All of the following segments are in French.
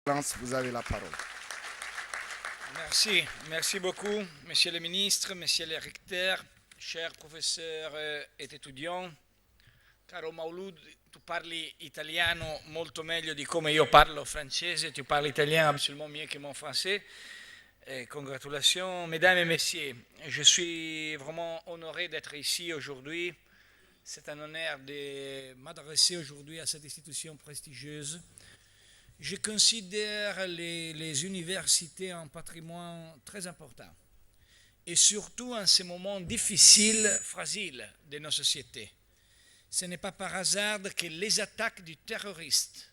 Vous avez la parole. Merci beaucoup, Monsieur le Ministre, Monsieur le Recteur, chers professeurs et étudiants. Caro Maulud, tu parli italiano molto meglio di come io parlo francese, tu parles italien absolument mieux que mon français. Congratulations, mesdames et messieurs. Je suis vraiment honoré d'être ici aujourd'hui. C'est un honneur de m'adresser aujourd'hui à cette institution prestigieuse. Je considère les universités un patrimoine très important. Et surtout en ces moments difficiles, fragiles de nos sociétés. Ce n'est pas par hasard que les attaques du terroriste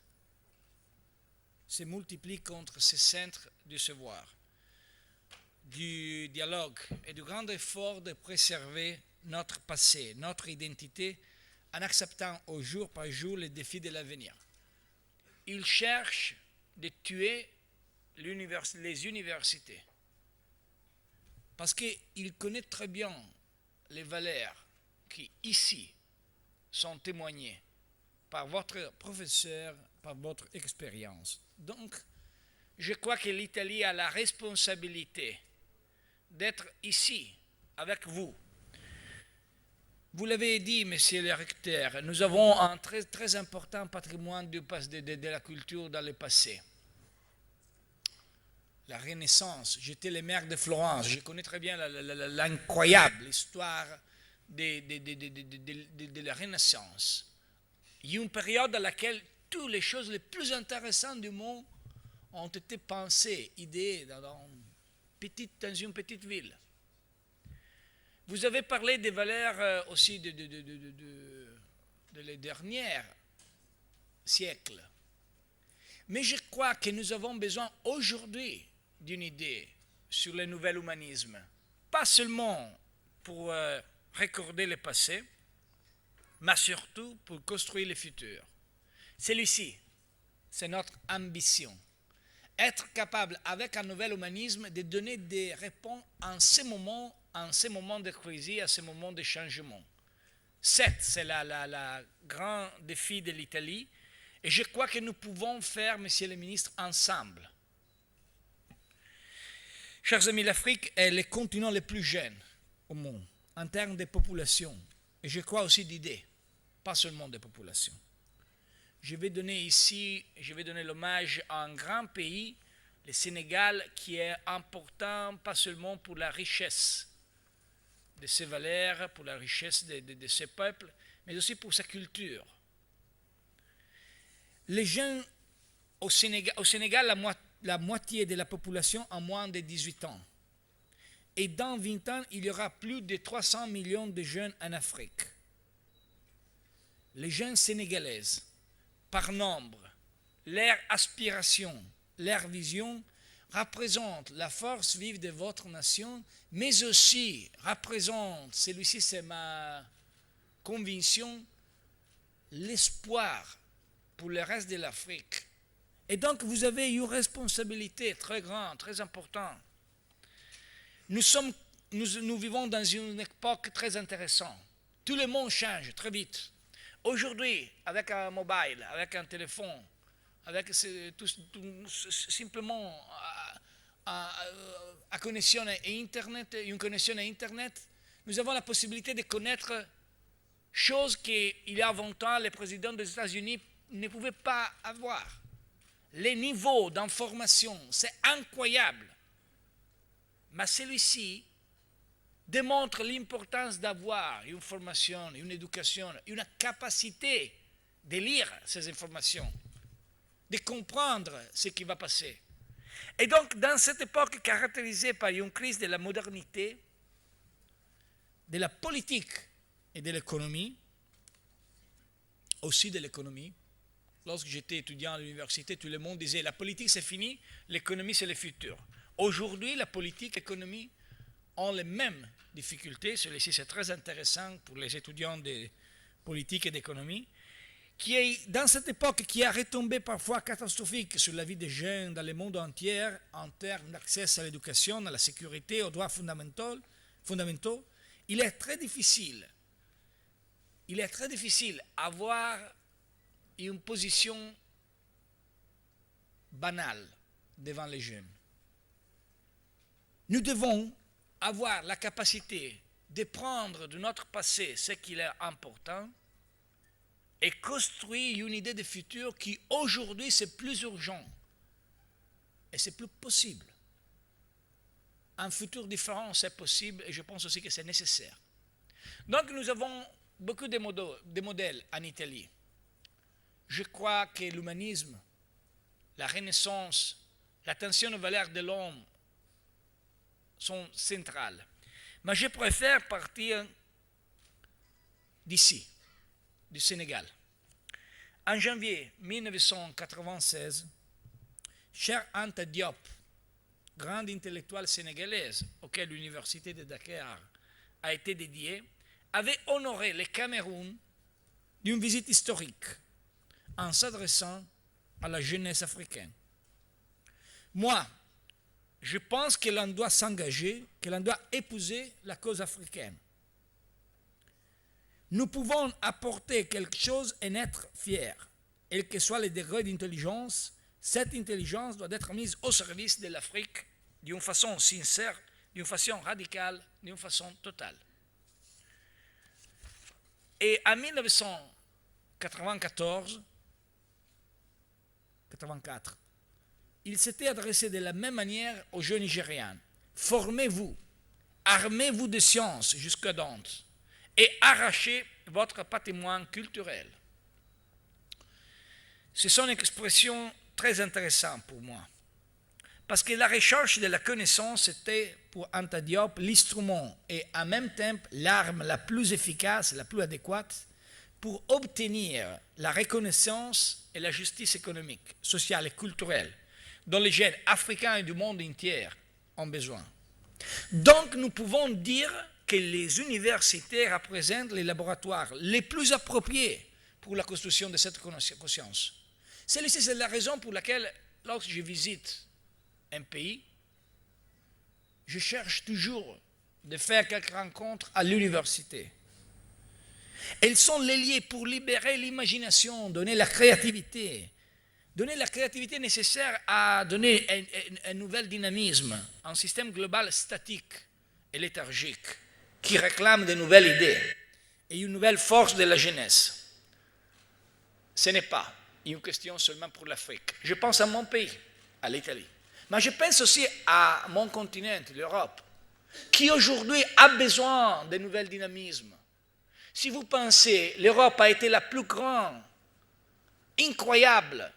se multiplient contre ces centres du savoir, du dialogue et du grand effort de préserver notre passé, notre identité, en acceptant au jour par jour les défis de l'avenir. Ils cherchent de tuer les universités parce qu'ils connaissent très bien les valeurs qui, ici, sont témoignées par votre professeur, par votre expérience. Donc, je crois que l'Italie a la responsabilité d'être ici avec vous. Vous l'avez dit, monsieur le recteur, nous avons un très, très important patrimoine de la culture dans le passé. La Renaissance, j'étais le maire de Florence, je connais très bien l'incroyable histoire de la Renaissance. Il y a une période dans laquelle toutes les choses les plus intéressantes du monde ont été pensées, idées dans une petite ville. Vous avez parlé des valeurs aussi de les derniers siècles. Mais je crois que nous avons besoin aujourd'hui d'une idée sur le nouvel humanisme. Pas seulement pour recorder le passé, mais surtout pour construire le futur. Celui-ci, c'est notre ambition. Être capable, avec un nouvel humanisme, de donner des réponses en ces moments de crise, à ces moments de changement. C'est la grand défi de l'Italie, et je crois que nous pouvons faire, Monsieur le Ministre, ensemble. Chers amis, l'Afrique est le continent le plus jeune au monde, en termes de population, et je crois aussi d'idées, pas seulement de population. Je vais donner l'hommage à un grand pays, le Sénégal, qui est important pas seulement pour la richesse de ses valeurs, pour la richesse de ses peuples, mais aussi pour sa culture. Les jeunes au Sénégal, la moitié de la population a moins de 18 ans. Et dans 20 ans, il y aura plus de 300 millions de jeunes en Afrique. Les jeunes sénégalaises, par nombre, leur aspiration, leur vision représentent la force vive de votre nation, mais aussi représentent, celui-ci c'est ma conviction, l'espoir pour le reste de l'Afrique. Et donc vous avez une responsabilité très grande, très importante. Nous vivons dans une époque très intéressante. Tout le monde change très vite. Aujourd'hui, avec un mobile, avec un téléphone, avec simplement une connexion à Internet, nous avons la possibilité de connaître choses qu'il y a 20 ans, le président des États-Unis ne pouvait pas avoir. Les niveaux d'information, c'est incroyable. Mais celui-ci démontre l'importance d'avoir une formation, une éducation, une capacité de lire ces informations, de comprendre ce qui va passer. Et donc, dans cette époque caractérisée par une crise de la modernité, de la politique et de l'économie, aussi de l'économie, lorsque j'étais étudiant à l'université, tout le monde disait la politique c'est fini, l'économie c'est le futur. Aujourd'hui, la politique et l'économie ont les mêmes difficultés. Celui-ci c'est très intéressant pour les étudiants de politique et d'économie, qui est dans cette époque qui a retombé parfois catastrophique sur la vie des jeunes dans le monde entier en termes d'accès à l'éducation, à la sécurité, aux droits fondamentaux. Il est très difficile d'avoir une position banal devant les jeunes. Nous devons avoir la capacité de prendre de notre passé ce qui est important et construire une idée de futur qui aujourd'hui c'est plus urgent et c'est plus possible. Un futur différent c'est possible et je pense aussi que c'est nécessaire. Donc nous avons beaucoup de modèles en Italie. Je crois que l'humanisme, la Renaissance, l'attention aux valeurs de l'homme sont centrales. Mais je préfère partir d'ici, du Sénégal. En janvier 1996, Cheikh Anta Diop, grande intellectuelle sénégalaise auquel l'université de Dakar a été dédiée, avait honoré le Cameroun d'une visite historique en s'adressant à la jeunesse africaine. Moi, je pense que l'on doit s'engager, que l'on doit épouser la cause africaine. Nous pouvons apporter quelque chose et en être fiers. Et que soit le degré d'intelligence, cette intelligence doit être mise au service de l'Afrique d'une façon sincère, d'une façon radicale, d'une façon totale. Et en 1994, il s'était adressé de la même manière aux jeunes Nigérians. Formez-vous, armez-vous de sciences jusqu'à Dante et arrachez votre patrimoine culturel. Ce sont des expressions très intéressantes pour moi. Parce que la recherche de la connaissance était pour Anta Diop l'instrument et en même temps l'arme la plus efficace, la plus adéquate pour obtenir la reconnaissance et la justice économique, sociale et culturelle dont les jeunes africains et du monde entier ont besoin. Donc nous pouvons dire que les universités représentent les laboratoires les plus appropriés pour la construction de cette conscience. Celle-ci, c'est la raison pour laquelle, lorsque je visite un pays, je cherche toujours de faire quelques rencontres à l'université. Elles sont les liées pour libérer l'imagination, donner la créativité nécessaire à donner un nouvel dynamisme, un système global statique et léthargique qui réclame de nouvelles idées et une nouvelle force de la jeunesse. Ce n'est pas une question seulement pour l'Afrique. Je pense à mon pays, à l'Italie. Mais je pense aussi à mon continent, l'Europe, qui aujourd'hui a besoin de nouveaux dynamismes. Si vous pensez, l'Europe a été la plus grande, incroyable,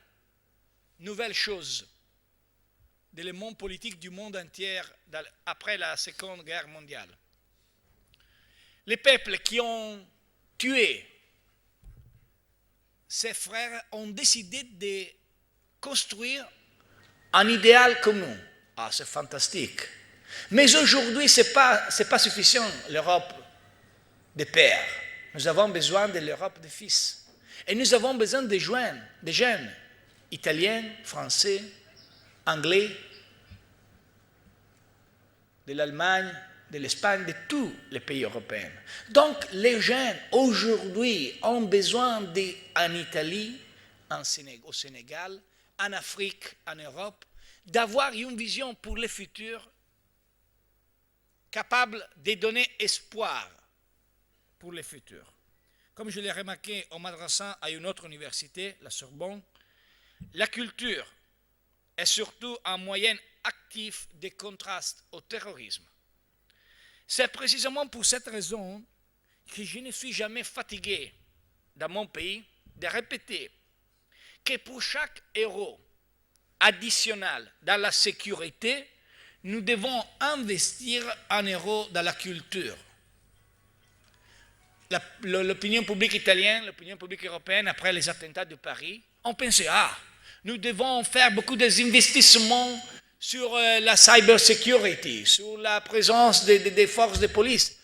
nouvelle chose de le monde politique du monde entier après la Seconde Guerre mondiale. Les peuples qui ont tué ses frères ont décidé de construire un idéal commun. Ah, c'est fantastique. Mais aujourd'hui, ce n'est pas suffisant, l'Europe des pères. Nous avons besoin de l'Europe des fils. Et nous avons besoin des jeunes, italiens, français, anglais, de l'Allemagne, de l'Espagne, de tous les pays européens. Donc, les jeunes, aujourd'hui, ont besoin, en Italie, au Sénégal, en Afrique, en Europe, d'avoir une vision pour le futur capable de donner espoir pour le futur. Comme je l'ai remarqué en m'adressant à une autre université, la Sorbonne, la culture est surtout un moyen actif de contraste au terrorisme. C'est précisément pour cette raison que je ne suis jamais fatigué dans mon pays de répéter que pour chaque euro additionnel dans la sécurité, nous devons investir un euro dans la culture. L'opinion publique italienne, l'opinion publique européenne, après les attentats de Paris, ont pensé, nous devons faire beaucoup d'investissements sur la cybersecurity, sur la présence des forces de police.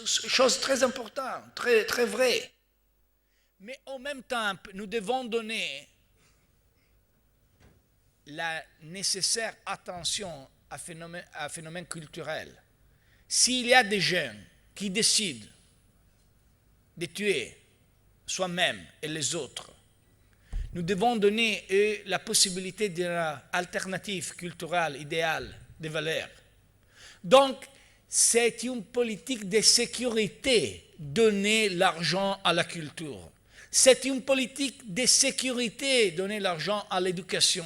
Chose très importante, très, très vraie. Mais en même temps, nous devons donner la nécessaire attention à phénomènes culturels. S'il y a des jeunes qui décident de tuer soi-même et les autres, Nous devons donner la possibilité d'une alternative culturelle idéale des valeurs. Donc, c'est une politique de sécurité, donner l'argent à la culture. C'est une politique de sécurité, donner l'argent à l'éducation.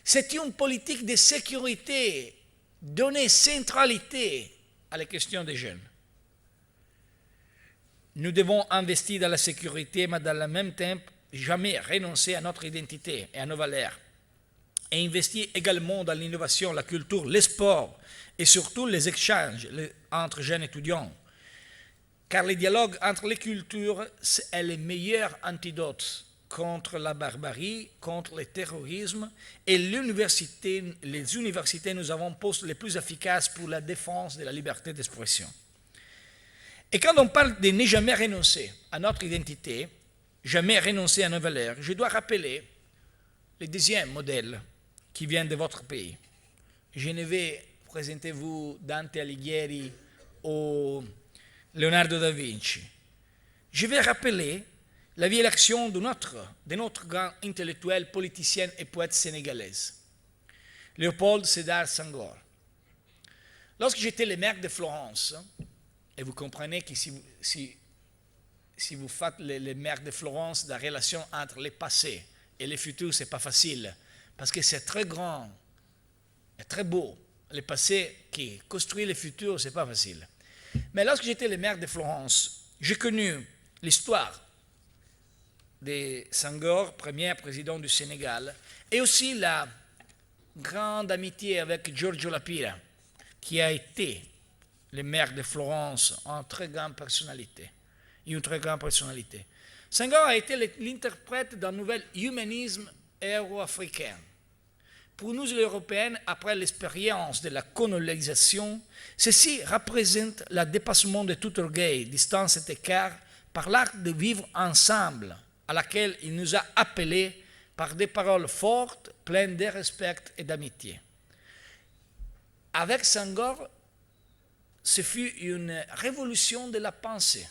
C'est une politique de sécurité, donner centralité à la question des jeunes. Nous devons investir dans la sécurité, mais dans le même temps, jamais renoncer à notre identité et à nos valeurs. Et investir également dans l'innovation, la culture, les sports et surtout les échanges entre jeunes étudiants. Car le dialogue entre les cultures est le meilleur antidote contre la barbarie, contre le terrorisme, et les universités nous avons postes les plus efficaces pour la défense de la liberté d'expression. Et quand on parle de ne jamais renoncer à notre identité, jamais renoncer à nos valeurs, je dois rappeler le deuxième modèle qui vient de votre pays. Je ne vais présenter vous Dante Alighieri ou Leonardo da Vinci. Je vais rappeler la vieille action de notre grand intellectuel, politicien et poète sénégalaise, Léopold Sédar Senghor. Lorsque j'étais le maire de Florence, et vous comprenez que si vous faites le maire de Florence, la relation entre le passé et le futur, ce n'est pas facile, parce que c'est très grand et très beau. Le passé qui construit le futur, ce n'est pas facile. Mais lorsque j'étais le maire de Florence, j'ai connu l'histoire de Senghor, premier président du Sénégal, et aussi la grande amitié avec Giorgio La Pira, qui a été le maire de Florence, une très grande personnalité. Senghor a été l'interprète d'un nouvel humanisme euro-africain. Pour nous, les Européens, après l'expérience de la colonisation, ceci représente le dépassement de tout orgueil, distance et écart par l'art de vivre ensemble, à laquelle il nous a appelés par des paroles fortes, pleines de respect et d'amitié. Avec Senghor, ce fut une révolution de la pensée.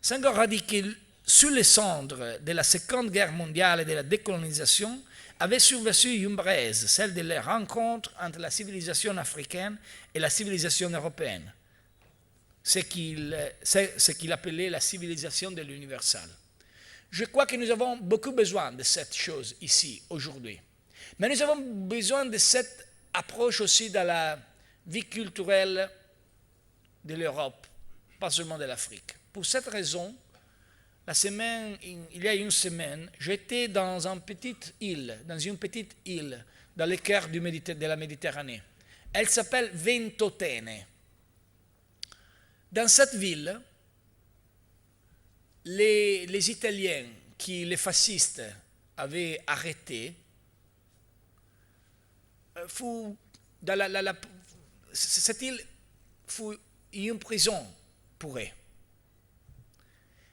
Senghor a dit que sous les cendres de la Seconde Guerre mondiale et de la décolonisation, avait survécu une braise, celle de la rencontre entre la civilisation africaine et la civilisation européenne, ce qu'il appelait la civilisation de l'universal. Je crois que nous avons beaucoup besoin de cette chose ici, aujourd'hui. Mais nous avons besoin de cette approche aussi dans la vie culturelle de l'Europe, pas seulement de l'Afrique. Pour cette raison, il y a une semaine, j'étais dans une petite île dans le cœur de la Méditerranée. Elle s'appelle Ventotene. Dans cette ville, les Italiens qui les fascistes avaient arrêtés, cette île fut une prison pour eux.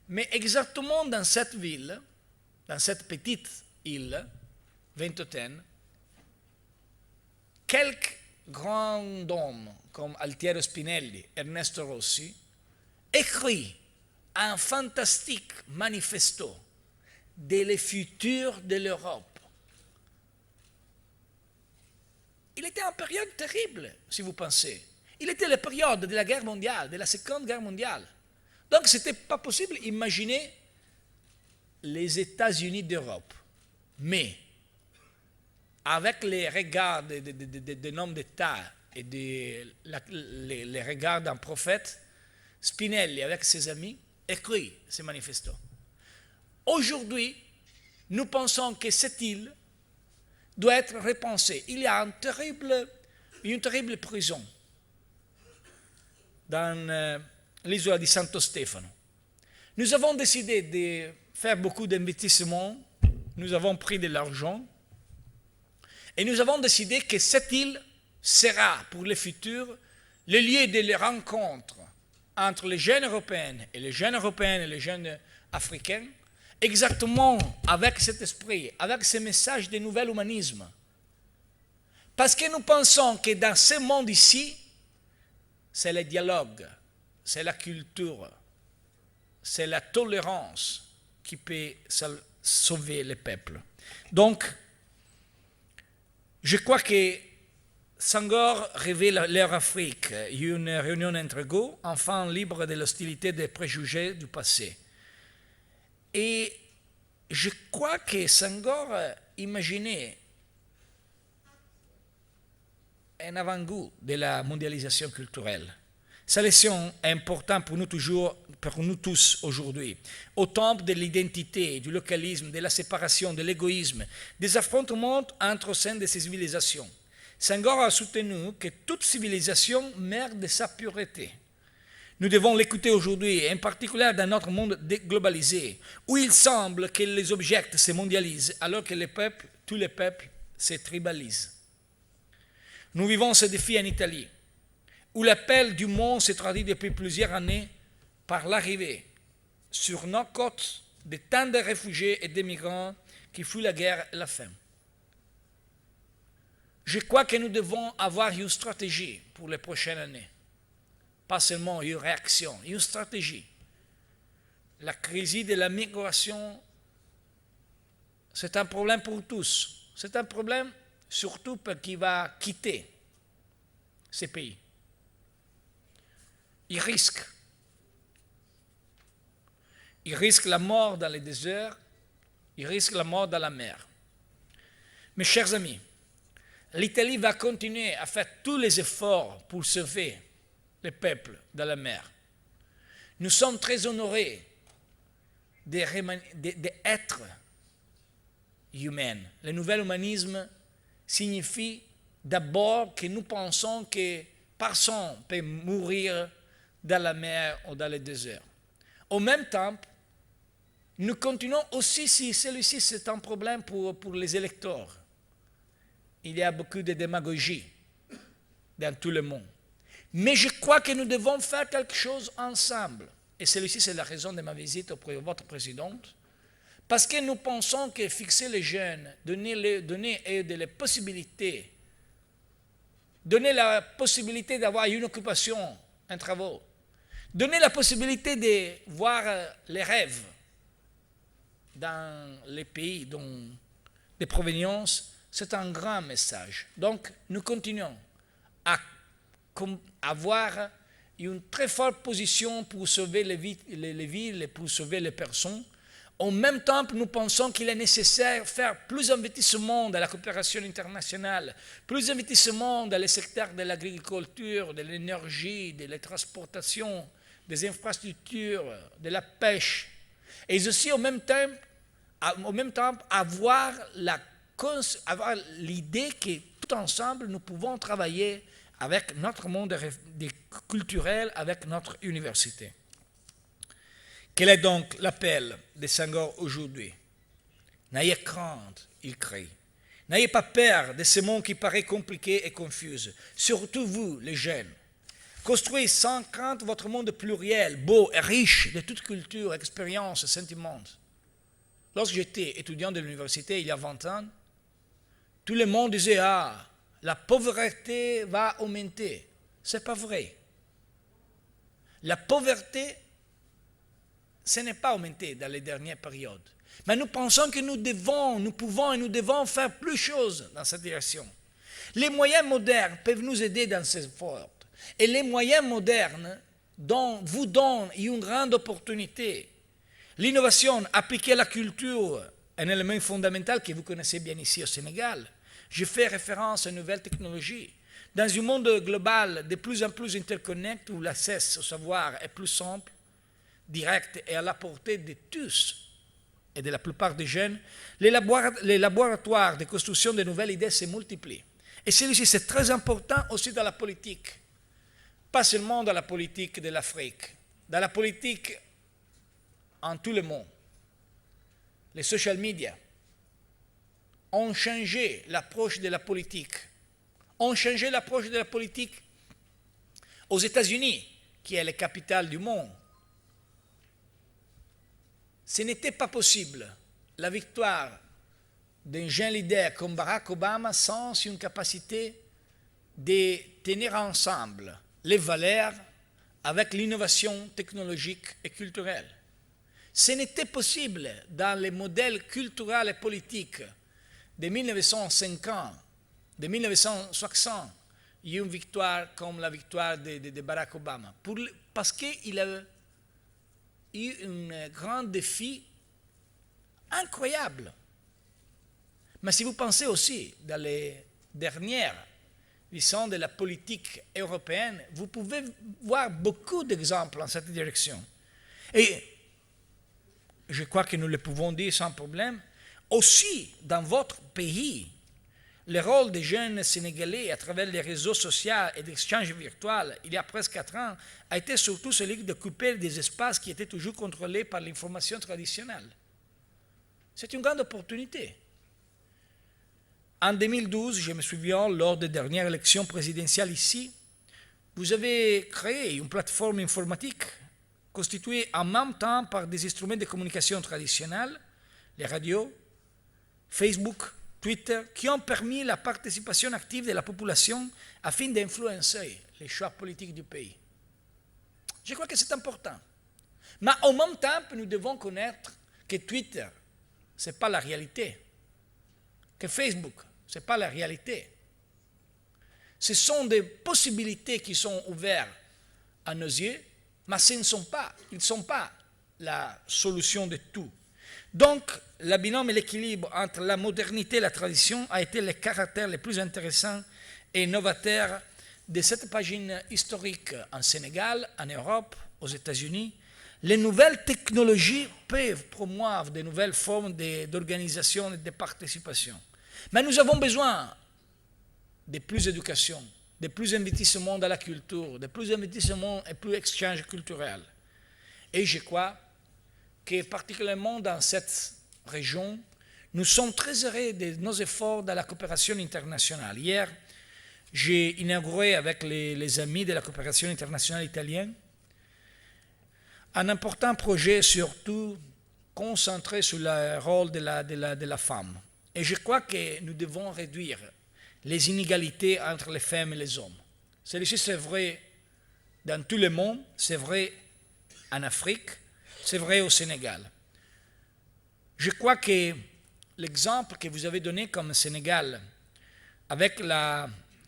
Mais exactement dans cette ville, dans cette petite île, Ventotene, quelques grands hommes comme Altiero Spinelli, Ernesto Rossi, écrit un fantastique manifesto de le futur de l'Europe. Il était en période terrible, si vous pensez. Il était la période de la guerre mondiale, de la Seconde Guerre mondiale. Donc, ce n'était pas possible d'imaginer les États-Unis d'Europe. Mais, avec les regards d'un homme d'État et les regards d'un prophète, Spinelli, avec ses amis, écrit ce manifesto. Aujourd'hui, nous pensons que cette île doit être repensée. Il y a une terrible prison dans l'isola di Santo Stefano. Nous avons décidé de faire beaucoup d'investissements, nous avons pris de l'argent, et nous avons décidé que cette île sera pour le futur le lieu de les rencontres entre les jeunes européens et les jeunes africains, exactement avec cet esprit, avec ce message de nouvel humanisme. Parce que nous pensons que dans ce monde ici, c'est le dialogue, c'est la culture, c'est la tolérance qui peut sauver le peuple. Donc, je crois que Senghor rêvait l'ère Afrique, une réunion entre égaux, enfants libres de l'hostilité des préjugés du passé. Et je crois que Senghor imaginait un avant-goût de la mondialisation culturelle. Sa leçon est importante pour nous tous aujourd'hui. Au temple de l'identité, du localisme, de la séparation, de l'égoïsme, des affrontements entre au sein de ces civilisations. Senghor a soutenu que toute civilisation meurt de sa pureté. Nous devons l'écouter aujourd'hui, en particulier dans notre monde globalisé, où il semble que les objets se mondialisent alors que tous les peuples se tribalisent. Nous vivons ce défi en Italie, où l'appel du monde se traduit depuis plusieurs années par l'arrivée sur nos côtes de tant de réfugiés et de migrants qui fuient la guerre et la faim. Je crois que nous devons avoir une stratégie pour les prochaines années. Pas seulement une réaction, une stratégie. La crise de la migration, c'est un problème pour tous. C'est un problème surtout pour qui va quitter ces pays. Il risque la mort dans les déserts, il risque la mort dans la mer. Mes chers amis, l'Italie va continuer à faire tous les efforts pour sauver le peuple dans la mer. Nous sommes très honorés d'être humains. Le nouvel humanisme signifie d'abord que nous pensons que personne peut mourir dans la mer ou dans le désert. En même temps, nous continuons aussi, si celui-ci c'est un problème pour les électeurs. Il y a beaucoup de démagogie dans tout le monde. Mais je crois que nous devons faire quelque chose ensemble. Et celui-ci, c'est la raison de ma visite auprès de votre présidente. Parce que nous pensons que fixer les jeunes, donner la possibilité d'avoir une occupation, un travail, donner la possibilité de voir les rêves dans les pays de provenance, c'est un grand message. Donc, nous continuons à avoir une très forte position pour sauver les villes et pour sauver les personnes. En même temps, nous pensons qu'il est nécessaire de faire plus d'investissement dans la coopération internationale, plus d'investissement dans les secteurs de l'agriculture, de l'énergie, de la transportation, des infrastructures, de la pêche. Et aussi, en même temps avoir l'idée que tout ensemble, nous pouvons travailler avec notre monde culturel, avec notre université. Quel est donc l'appel de Senghor aujourd'hui? N'ayez crainte, il crie. N'ayez pas peur de ce monde qui paraît compliqué et confus. Surtout vous, les jeunes. Construisez sans crainte votre monde pluriel, beau et riche de toute culture, expérience, sentiments. Lorsque j'étais étudiant de l'université il y a 20 ans, tout le monde disait « Ah, la pauvreté va augmenter ». Ce n'est pas vrai. La pauvreté, ce n'est pas augmenté dans les dernières périodes. Mais nous pensons que nous pouvons et nous devons faire plus de choses dans cette direction. Les moyens modernes peuvent nous aider dans ces efforts. Et les moyens modernes vous donnent une grande opportunité. L'innovation appliquée à la culture est un élément fondamental que vous connaissez bien ici au Sénégal. Je fais référence aux nouvelles technologies. Dans un monde global de plus en plus interconnecté où l'accès au savoir est plus simple, direct et à la portée de tous et de la plupart des jeunes, les laboratoires de construction de nouvelles idées se multiplient. Et celui-ci, c'est très important aussi dans la politique. Pas seulement dans la politique de l'Afrique, dans la politique en tout le monde. Les social media ont changé l'approche de la politique. Ont changé l'approche de la politique aux États-Unis, qui est la capitale du monde. Ce n'était pas possible, la victoire d'un jeune leader comme Barack Obama sans une capacité de tenir ensemble les valeurs avec l'innovation technologique et culturelle. Ce n'était possible dans les modèles culturels et politiques de 1950, de 1960, il y a eu une victoire comme la victoire de Barack Obama, parce qu'il a eu un grand défi incroyable. Mais si vous pensez aussi dans les dernières visions de la politique européenne, vous pouvez voir beaucoup d'exemples en cette direction. Et je crois que nous le pouvons dire sans problème. Aussi, dans votre pays, le rôle des jeunes Sénégalais à travers les réseaux sociaux et d'échanges virtuels, il y a presque 4 ans, a été surtout celui d'occuper des espaces qui étaient toujours contrôlés par l'information traditionnelle. C'est une grande opportunité. En 2012, je me souviens, lors des dernières élections présidentielles ici, vous avez créé une plateforme informatique constituée en même temps par des instruments de communication traditionnels, les radios, Facebook, Twitter, qui ont permis la participation active de la population afin d'influencer les choix politiques du pays. Je crois que c'est important. Mais en même temps, nous devons connaître que Twitter, ce n'est pas la réalité, que Facebook, ce n'est pas la réalité. Ce sont des possibilités qui sont ouvertes à nos yeux, mais ils ne sont pas la solution de tout. Donc, le binôme et l'équilibre entre la modernité et la tradition a été le caractère le plus intéressant et novateur de cette pagine historique en Sénégal, en Europe, aux États-Unis. Les nouvelles technologies peuvent promouvoir de nouvelles formes d'organisation et de participation. Mais nous avons besoin de plus d'éducation, de plus d'investissement dans la culture, de plus d'investissement et plus d'échanges culturels. Et je crois que particulièrement dans cette région, nous sommes très heureux de nos efforts dans la coopération internationale. Hier, j'ai inauguré avec les amis de la coopération internationale italienne un important projet surtout concentré sur le rôle de la femme. Et je crois que nous devons réduire les inégalités entre les femmes et les hommes. Ceci, c'est vrai dans tout le monde, c'est vrai en Afrique, c'est vrai au Sénégal. Je crois que l'exemple que vous avez donné comme Sénégal, avec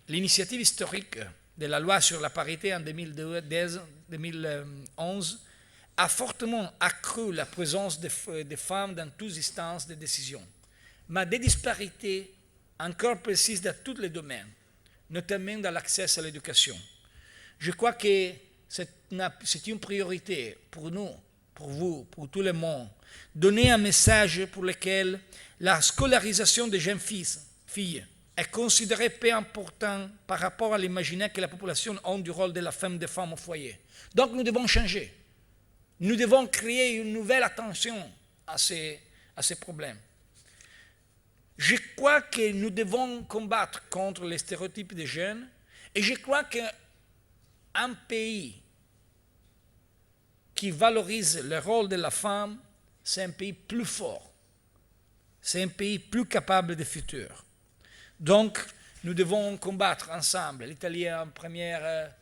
l'initiative historique de la loi sur la parité en 2011, a fortement accru la présence des femmes dans toutes les instances de décision. Mais des disparités encore précises dans tous les domaines, notamment dans l'accès à l'éducation. Je crois que c'est une priorité pour nous, pour vous, pour tout le monde, donner un message pour lequel la scolarisation des jeunes filles est considérée peu importante par rapport à l'imaginaire que la population a du rôle de la femme des femmes au foyer. Donc nous devons changer. Nous devons créer une nouvelle attention à ces problèmes. Je crois que nous devons combattre contre les stéréotypes des jeunes et je crois qu'un pays qui valorise le rôle de la femme, c'est un pays plus fort, c'est un pays plus capable de futur. Donc, nous devons combattre ensemble. L'Italie est en première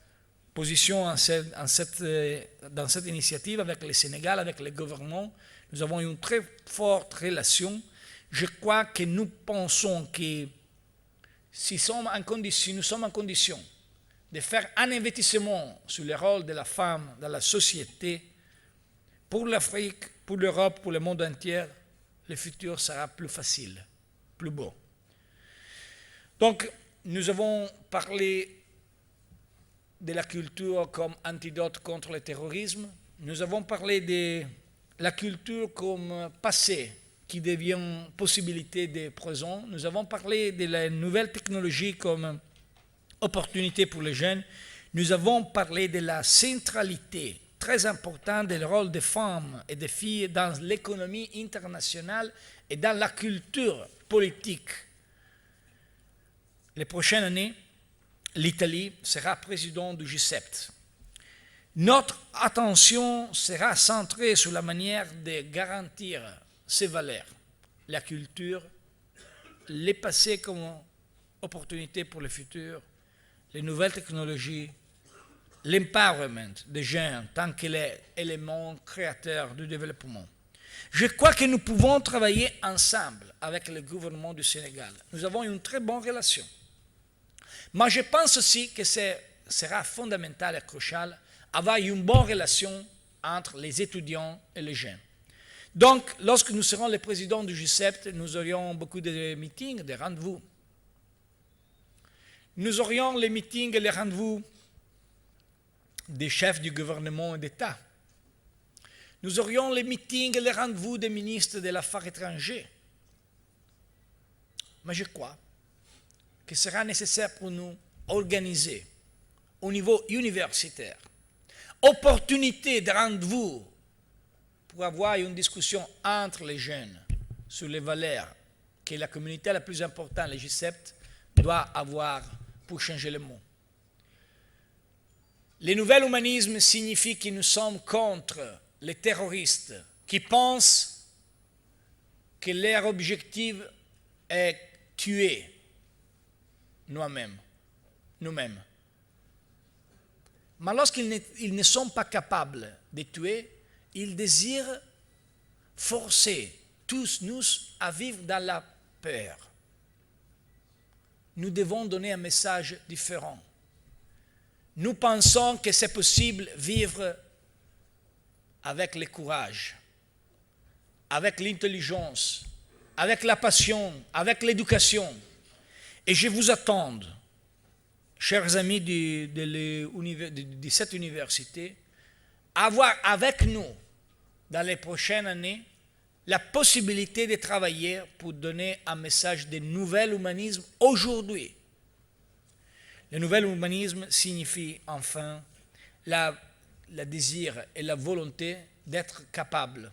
position dans cette initiative avec le Sénégal, avec le gouvernement. Nous avons une très forte relation. Je crois que nous pensons que si nous sommes en condition de faire un investissement sur le rôle de la femme dans la société, pour l'Afrique, pour l'Europe, pour le monde entier, le futur sera plus facile, plus beau. Donc, nous avons parlé de la culture comme antidote contre le terrorisme. Nous avons parlé de la culture comme passé qui devient possibilité de présent. Nous avons parlé de la nouvelle technologie comme opportunité pour les jeunes. Nous avons parlé de la centralité très importante du rôle des femmes et des filles dans l'économie internationale et dans la culture politique. Les prochaines années, l'Italie sera président du G7. Notre attention sera centrée sur la manière de garantir ces valeurs, la culture, les passés comme opportunité pour le futur, les nouvelles technologies, l'empowerment des jeunes tant qu'il est élément créateur du développement. Je crois que nous pouvons travailler ensemble avec le gouvernement du Sénégal. Nous avons une très bonne relation. Mais je pense aussi que ce sera fondamental et crucial d'avoir une bonne relation entre les étudiants et les jeunes. Donc, lorsque nous serons les présidents du G7, nous aurions beaucoup de meetings, de rendez-vous. Nous aurions les meetings et les rendez-vous des chefs du gouvernement et d'État. Nous aurions les meetings et les rendez-vous des ministres de l'Affaires étrangères. Mais je crois qu'il sera nécessaire pour nous organiser au niveau universitaire opportunité de rendez-vous pour avoir une discussion entre les jeunes sur les valeurs que la communauté la plus importante, le G7, doit avoir pour changer le monde. Le nouvel humanisme signifie que nous sommes contre les terroristes qui pensent que leur objectif est tuer nous-mêmes. Mais lorsqu'ils ne sont pas capables de tuer, ils désirent forcer tous nous à vivre dans la peur. Nous devons donner un message différent. Nous pensons que c'est possible de vivre avec le courage, avec l'intelligence, avec la passion, avec l'éducation. Et je vous attends, chers amis de cette université, à avoir avec nous, dans les prochaines années, la possibilité de travailler pour donner un message de nouvel humanisme aujourd'hui. Le nouvel humanisme signifie enfin la désir et la volonté d'être capable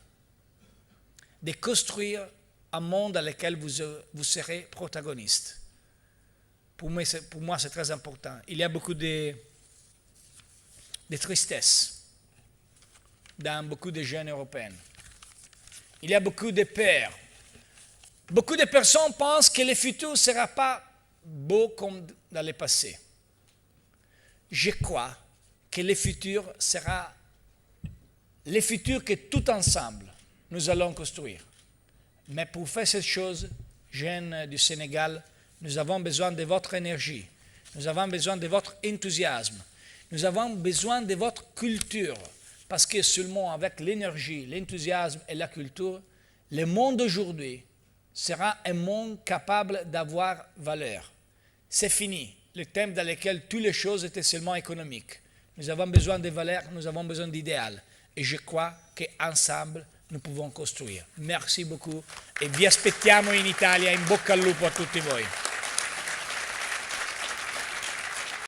de construire un monde dans lequel vous serez protagoniste. Pour moi, c'est très important. Il y a beaucoup de tristesse dans beaucoup de jeunes européens. Il y a beaucoup de peur. Beaucoup de personnes pensent que le futur ne sera pas beau comme dans le passé. Je crois que le futur sera le futur que tout ensemble nous allons construire. Mais pour faire cette chose, jeunes du Sénégal, nous avons besoin de votre énergie, nous avons besoin de votre enthousiasme, nous avons besoin de votre culture, parce que seulement avec l'énergie, l'enthousiasme et la culture, le monde d'aujourd'hui sera un monde capable d'avoir valeur. C'est fini, le thème dans lequel toutes les choses étaient seulement économiques. Nous avons besoin de valeurs, nous avons besoin d'idéal. Et je crois qu'ensemble, nous pouvons construire. Merci beaucoup e vi aspettiamo in Italia. In bocca al lupo a tutti voi.